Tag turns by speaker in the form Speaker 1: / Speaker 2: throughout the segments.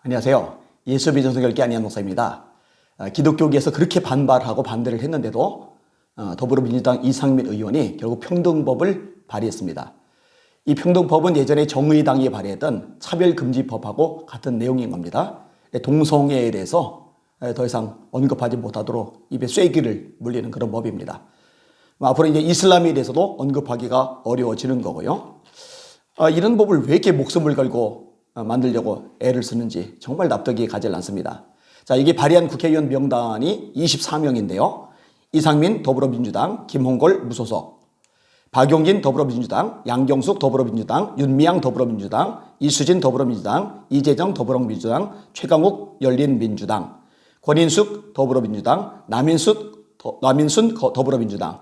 Speaker 1: 안녕하세요. 예수비전 성결교 안희한 목사입니다. 기독교계에서 그렇게 반발하고 반대를 했는데도 더불어민주당 이상민 의원이 결국 평등법을 발의했습니다. 이 평등법은 예전에 정의당이 발의했던 차별금지법하고 같은 내용인 겁니다. 동성애에 대해서 더 이상 언급하지 못하도록 입에 쐐기를 물리는 그런 법입니다. 앞으로 이제 이슬람에 대해서도 언급하기가 어려워지는 거고요. 이런 법을 왜 이렇게 목숨을 걸고 만들려고 애를 쓰는지 정말 납득이 가질 않습니다. 자, 이게 발의한 국회의원 명단이 24명인데요. 이상민 더불어민주당, 김홍걸 무소속, 박용진 더불어민주당, 양경숙 더불어민주당, 윤미향 더불어민주당, 이수진 더불어민주당, 이재정 더불어민주당, 최강욱 열린민주당, 권인숙 더불어민주당, 남인순 더불어민주당.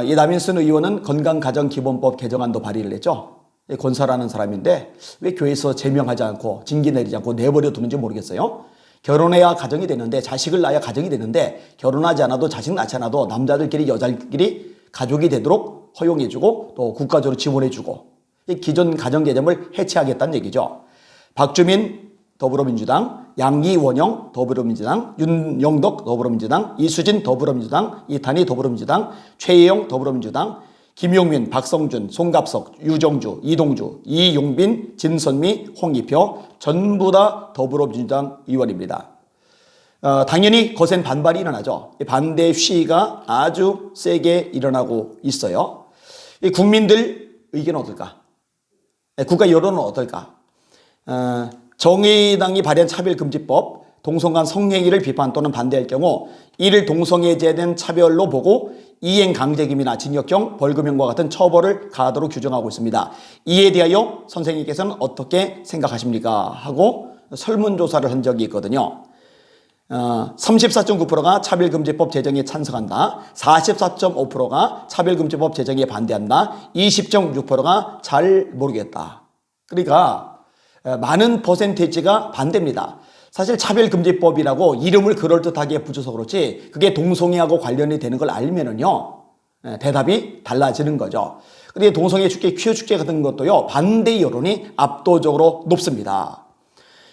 Speaker 1: 이 남인순 의원은 건강가정기본법 개정안도 발의를 했죠. 권사라는 사람인데 왜 교회에서 제명하지 않고 징계 내리지 않고 내버려 두는지 모르겠어요. 결혼해야 가정이 되는데, 자식을 낳아야 가정이 되는데, 결혼하지 않아도 자식 낳지 않아도 남자들끼리 여자들끼리 가족이 되도록 허용해주고 또 국가적으로 지원해주고 이 기존 가정개념을 해체하겠다는 얘기죠. 박주민 더불어민주당, 양이원영 더불어민주당, 윤영덕 더불어민주당, 이수진 더불어민주당, 이탄희 더불어민주당, 최혜영 더불어민주당, 김용민, 박성준, 송갑석, 유정주, 이동주, 이용빈, 진선미, 홍익표 전부 다 더불어민주당 의원입니다. 당연히 거센 반발이 일어나죠. 반대 시위가 아주 세게 일어나고 있어요. 국민들 의견은 어떨까? 국가 여론은 어떨까? 정의당이 발의한 차별금지법, 동성 간 성행위를 비판 또는 반대할 경우 이를 동성애제된 차별로 보고 이행 강제금이나 징역형, 벌금형과 같은 처벌을 가하도록 규정하고 있습니다. 이에 대하여 선생님께서는 어떻게 생각하십니까? 하고 설문조사를 한 적이 있거든요. 34.9%가 차별금지법 제정에 찬성한다. 44.5%가 차별금지법 제정에 반대한다. 20.6%가 잘 모르겠다. 그러니까 많은 퍼센테이지가 반대입니다. 사실 차별금지법이라고 이름을 그럴듯하게 붙여서 그렇지 그게 동성애하고 관련이 되는 걸 알면은요, 대답이 달라지는 거죠. 그런데 동성애 축제, 퀴어 축제 같은 것도요, 반대 여론이 압도적으로 높습니다.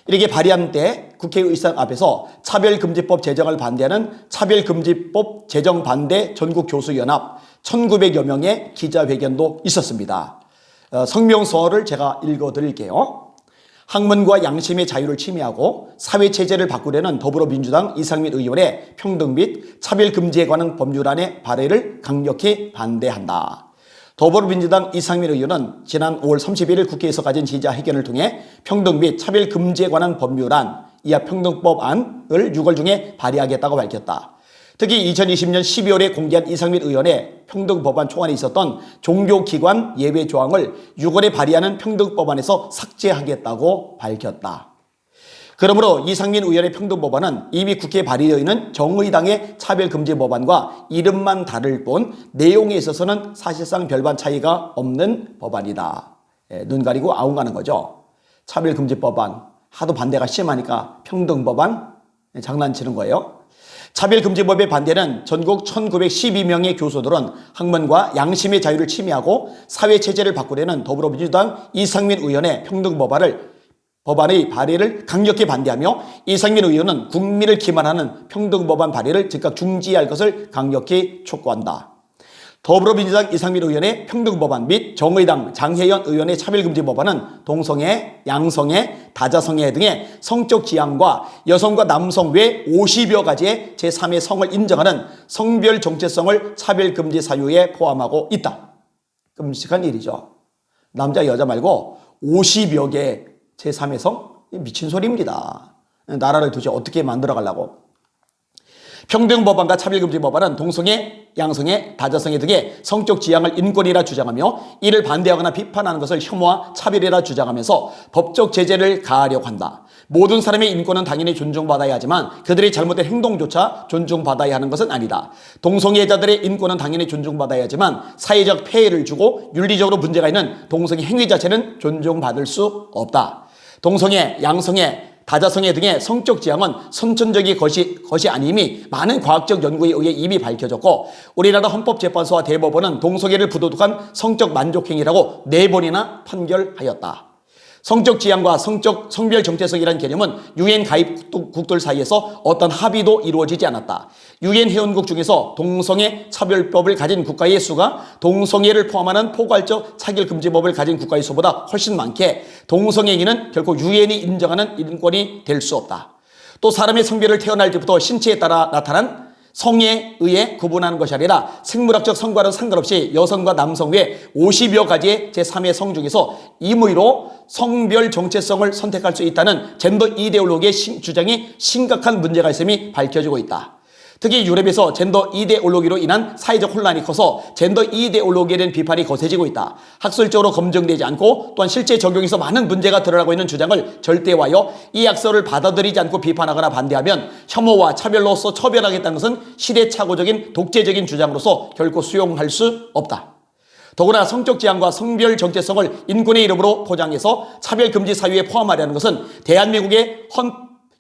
Speaker 1: 이렇게 발의한 때 국회의장 앞에서 차별금지법 제정을 반대하는 차별금지법 제정 반대 전국교수연합 1900여 명의 기자회견도 있었습니다. 성명서를 제가 읽어드릴게요. 학문과 양심의 자유를 침해하고 사회체제를 바꾸려는 더불어민주당 이상민 의원의 평등 및 차별금지에 관한 법률안의 발의를 강력히 반대한다. 더불어민주당 이상민 의원은 지난 5월 31일 국회에서 가진 기자회견을 통해 평등 및 차별금지에 관한 법률안, 이하 평등법안을 6월 중에 발의하겠다고 밝혔다. 특히 2020년 12월에 공개한 이상민 의원의 평등법안 초안에 있었던 종교기관 예외 조항을 6월에 발의하는 평등법안에서 삭제하겠다고 밝혔다. 그러므로 이상민 의원의 평등법안은 이미 국회에 발의되어 있는 정의당의 차별금지법안과 이름만 다를 뿐 내용에 있어서는 사실상 별반 차이가 없는 법안이다. 눈 가리고 아웅하는 거죠. 차별금지법안, 하도 반대가 심하니까 평등법안 장난치는 거예요. 차별금지법의 반대는 전국 1912명의 교수들은 학문과 양심의 자유를 침해하고 사회체제를 바꾸려는 더불어민주당 이상민 의원의 평등법안의 발의를 강력히 반대하며 이상민 의원은 국민을 기만하는 평등법안 발의를 즉각 중지할 것을 강력히 촉구한다. 더불어민주당 이상민 의원의 평등법안 및 정의당 장혜연 의원의 차별금지법안은 동성애, 양성애, 다자성애 등의 성적 지향과 여성과 남성 외 50여 가지의 제3의 성을 인정하는 성별 정체성을 차별금지 사유에 포함하고 있다. 끔찍한 일이죠. 남자 여자 말고 50여 개의 제3의 성? 미친 소리입니다. 나라를 도대체 어떻게 만들어가려고. 평등법안과 차별금지법안은 동성애, 양성애, 다자성애 등의 성적 지향을 인권이라 주장하며 이를 반대하거나 비판하는 것을 혐오와 차별이라 주장하면서 법적 제재를 가하려고 한다. 모든 사람의 인권은 당연히 존중받아야 하지만 그들의 잘못된 행동조차 존중받아야 하는 것은 아니다. 동성애자들의 인권은 당연히 존중받아야 하지만 사회적 폐해를 주고 윤리적으로 문제가 있는 동성애 행위 자체는 존중받을 수 없다. 동성애, 양성애, 다자성애 등의 성적 지향은 선천적인 것이 아님이 많은 과학적 연구에 의해 이미 밝혀졌고 우리나라 헌법재판소와 대법원은 동성애를 부도덕한 성적 만족행위라고 4번이나 판결하였다. 성적 지향과 성별 정체성이라는 개념은 유엔 가입국들 사이에서 어떤 합의도 이루어지지 않았다. 유엔 회원국 중에서 동성애 차별법을 가진 국가의 수가 동성애를 포함하는 포괄적 차별금지법을 가진 국가의 수보다 훨씬 많게 동성애인은 결코 유엔이 인정하는 인권이 될 수 없다. 또 사람의 성별을 태어날 때부터 신체에 따라 나타난 성에 의해 구분하는 것이 아니라 생물학적 성과는 상관없이 여성과 남성 외 50여 가지의 제3의 성 중에서 임의로 성별 정체성을 선택할 수 있다는 젠더 이데올로기의 주장이 심각한 문제가 있음이 밝혀지고 있다. 특히 유럽에서 젠더 이데올로기로 인한 사회적 혼란이 커서 젠더 이데올로기에 대한 비판이 거세지고 있다. 학술적으로 검증되지 않고 또한 실제 적용에서 많은 문제가 드러나고 있는 주장을 절대화하여 이 약설을 받아들이지 않고 비판하거나 반대하면 혐오와 차별로서 처벌하겠다는 것은 시대착오적인 독재적인 주장으로서 결코 수용할 수 없다. 더구나 성적 지향과 성별 정체성을 인권의 이름으로 포장해서 차별금지 사유에 포함하려는 것은 대한민국의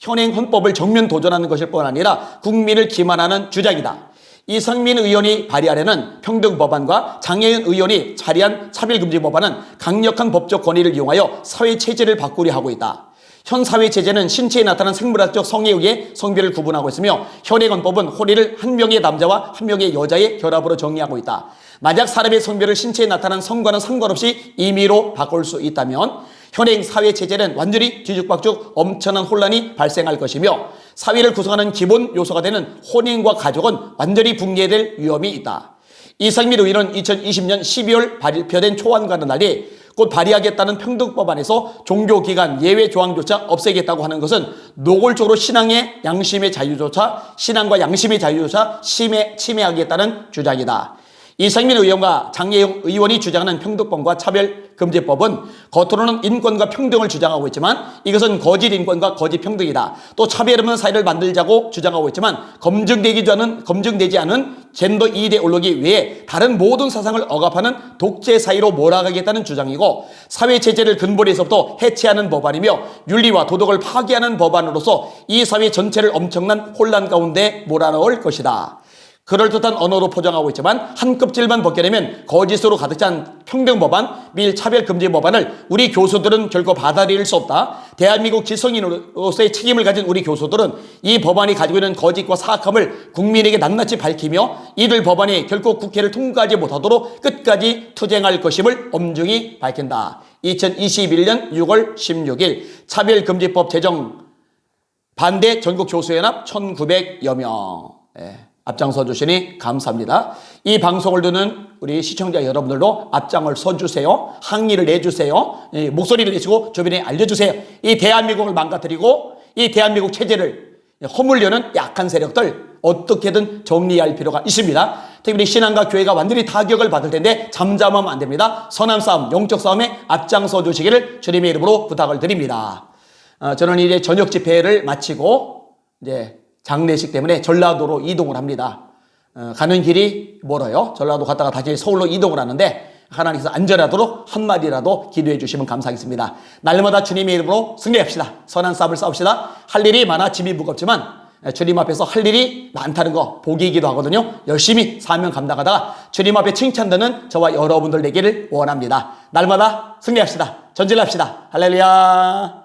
Speaker 1: 현행 헌법을 정면 도전하는 것일 뿐 아니라 국민을 기만하는 주장이다. 이상민 의원이 발의하려는 평등법안과 장혜은 의원이 발의한 차별금지 법안은 강력한 법적 권위를 이용하여 사회체제를 바꾸려 하고 있다. 현 사회체제는 신체에 나타난 생물학적 성에 의해 성별을 구분하고 있으며 현행 헌법은 호리를 한 명의 남자와 한 명의 여자의 결합으로 정의하고 있다. 만약 사람의 성별을 신체에 나타난 성과는 상관없이 임의로 바꿀 수 있다면 현행 사회체제는 완전히 뒤죽박죽 엄청난 혼란이 발생할 것이며 사회를 구성하는 기본 요소가 되는 혼인과 가족은 완전히 붕괴될 위험이 있다. 이상민 의원은 2020년 12월 발표된 초안과는 달리 곧 발의하겠다는 평등법안에서 종교기관 예외 조항조차 없애겠다고 하는 것은 노골적으로 신앙과 양심의 자유조차 침해하겠다는 주장이다. 이상민 의원과 장혜영 의원이 주장하는 평등법과 차별금지법은 겉으로는 인권과 평등을 주장하고 있지만 이것은 거짓 인권과 거짓 평등이다. 또 차별 없는 사회를 만들자고 주장하고 있지만 검증되지 않은 젠더 이데올로기 외에 다른 모든 사상을 억압하는 독재 사회로 몰아가겠다는 주장이고 사회체제를 근본에서부터 해체하는 법안이며 윤리와 도덕을 파괴하는 법안으로서 이 사회 전체를 엄청난 혼란 가운데 몰아넣을 것이다. 그럴듯한 언어로 포장하고 있지만 한 껍질만 벗겨내면 거짓으로 가득 찬 평등법안, 차별금지법안을 우리 교수들은 결코 받아들일 수 없다. 대한민국 지성인으로서의 책임을 가진 우리 교수들은 이 법안이 가지고 있는 거짓과 사악함을 국민에게 낱낱이 밝히며 이들 법안이 결코 국회를 통과하지 못하도록 끝까지 투쟁할 것임을 엄중히 밝힌다. 2021년 6월 16일 차별금지법 제정 반대 전국교수연합 1900여 명. 앞장서 주시니 감사합니다. 이 방송을 듣는 우리 시청자 여러분들도 앞장을 서주세요. 항의를 내주세요. 목소리를 내시고 주변에 알려주세요. 이 대한민국을 망가뜨리고 이 대한민국 체제를 허물려는 약한 세력들 어떻게든 정리할 필요가 있습니다. 특히 신앙과 교회가 완전히 타격을 받을 텐데 잠잠하면 안 됩니다. 선한 싸움, 영적 싸움에 앞장서 주시기를 주님의 이름으로 부탁을 드립니다. 저는 이제 저녁 집회를 마치고 이제 장례식 때문에 전라도로 이동을 합니다. 가는 길이 멀어요. 전라도 갔다가 다시 서울로 이동을 하는데 하나님께서 안전하도록 한마디라도 기도해 주시면 감사하겠습니다. 날마다 주님의 이름으로 승리합시다. 선한 싸움을 싸웁시다. 할 일이 많아 짐이 무겁지만 주님 앞에서 할 일이 많다는 거 복이기도 하거든요. 열심히 사명 감당하다가 주님 앞에 칭찬 듣는 저와 여러분들 되기를 원합니다. 날마다 승리합시다. 전진합시다. 할렐루야.